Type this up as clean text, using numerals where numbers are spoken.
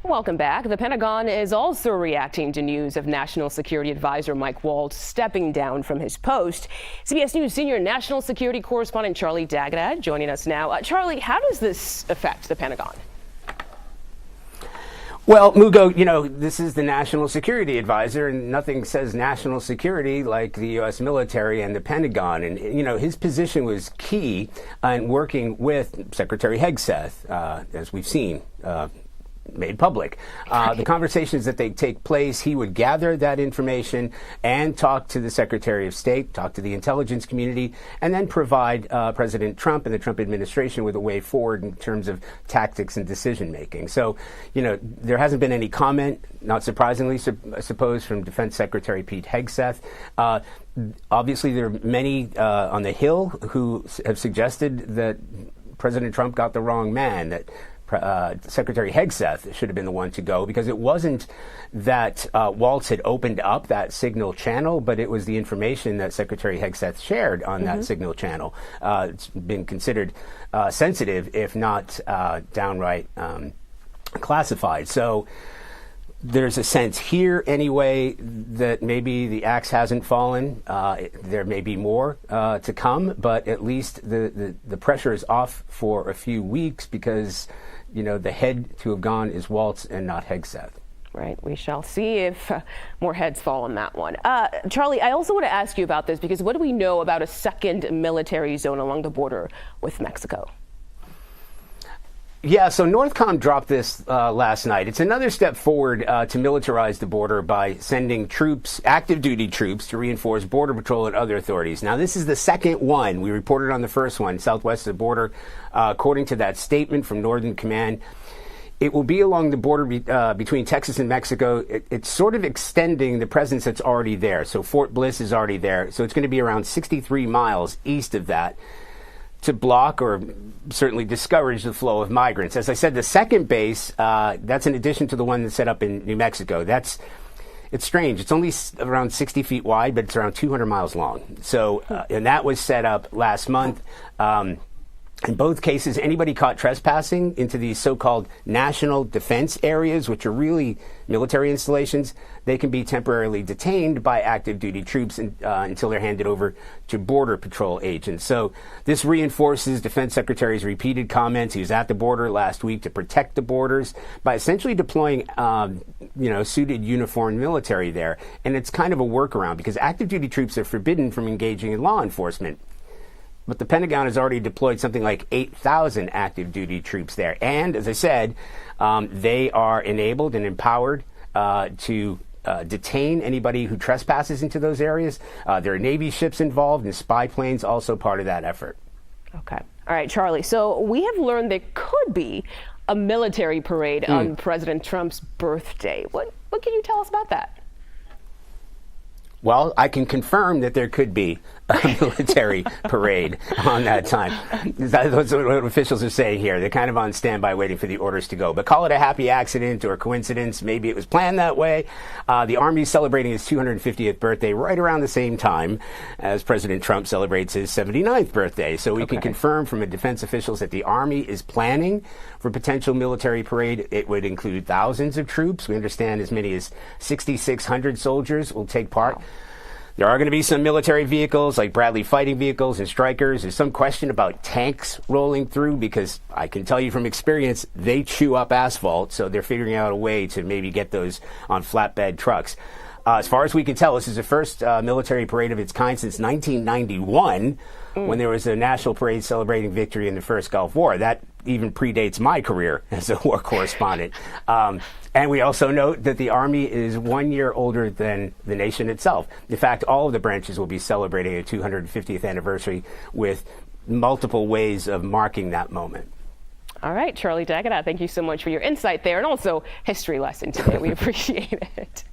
Welcome back. The Pentagon is also reacting to news of National Security Advisor Mike Waltz stepping down from his post. CBS News senior national security correspondent Charlie D'Agata joining us now. Charlie, how does this affect the Pentagon? Well, Mugo, this is the National Security Advisor, and nothing says national security like the U.S. military and the Pentagon. And, his position was key in working with Secretary Hegseth, as we've seen made public. The conversations that they take place, he would gather that information and talk to the Secretary of State, talk to the intelligence community, and then provide President Trump and the Trump administration with a way forward in terms of tactics and decision making. So, there hasn't been any comment, not surprisingly, I suppose, from Defense Secretary Pete Hegseth. Obviously, there are many on the Hill who have suggested that President Trump got the wrong man, that Secretary Hegseth should have been the one to go, because it wasn't that Waltz had opened up that signal channel, but it was the information that Secretary Hegseth shared on that signal channel. It's been considered sensitive, if not downright classified. So there's a sense here, anyway, that maybe the axe hasn't fallen. There may be more to come, but at least the pressure is off for a few weeks, because the head to have gone is Waltz and not Hegseth. Right. We shall see if more heads fall on that one. Charlie, I also want to ask you about this, because what do we know about a second military zone along the border with Mexico? Yeah, so NORTHCOM dropped this last night. It's another step forward to militarize the border by sending troops, active duty troops, to reinforce Border Patrol and other authorities. Now, this is the second one. We reported on the first one, southwest of the border. According to that statement from Northern Command, it will be along the border between Texas and Mexico. It's sort of extending the presence that's already there. So Fort Bliss is already there. So it's going to be around 63 miles east of that, to block or certainly discourage the flow of migrants. As I said, the second base, that's in addition to the one that's set up in New Mexico. It's strange. It's only around 60 feet wide, but it's around 200 miles long. So, and that was set up last month. In both cases, anybody caught trespassing into these so-called national defense areas, which are really military installations, they can be temporarily detained by active duty troops until they're handed over to Border Patrol agents. So this reinforces Defense Secretary's repeated comments. He was at the border last week to protect the borders by essentially deploying, suited uniformed military there. And it's kind of a workaround, because active duty troops are forbidden from engaging in law enforcement. But the Pentagon has already deployed something like 8,000 active duty troops there. And as I said, they are enabled and empowered to detain anybody who trespasses into those areas. There are Navy ships involved, and spy planes also part of that effort. Okay. All right, Charlie. So we have learned there could be a military parade on President Trump's birthday. What can you tell us about that? Well, I can confirm that there could be a military parade on that time. That's what officials are saying here. They're kind of on standby waiting for the orders to go. But call it a happy accident or a coincidence. Maybe it was planned that way. The Army is celebrating its 250th birthday right around the same time as President Trump celebrates his 79th birthday. So we can confirm from defense officials that the Army is planning for potential military parade. It would include thousands of troops. We understand as many as 6,600 soldiers will take part. Wow. There are going to be some military vehicles like Bradley fighting vehicles and Strykers. There's some question about tanks rolling through, because I can tell you from experience, they chew up asphalt. So they're figuring out a way to maybe get those on flatbed trucks. As far as we can tell, this is the first military parade of its kind since 1991, when there was a national parade celebrating victory in the first Gulf War. That even predates my career as a war correspondent. And we also note that the Army is 1 year older than the nation itself. In fact, all of the branches will be celebrating a 250th anniversary with multiple ways of marking that moment. All right, Charlie D'Agata, thank you so much for your insight there, and also history lesson today. We appreciate it.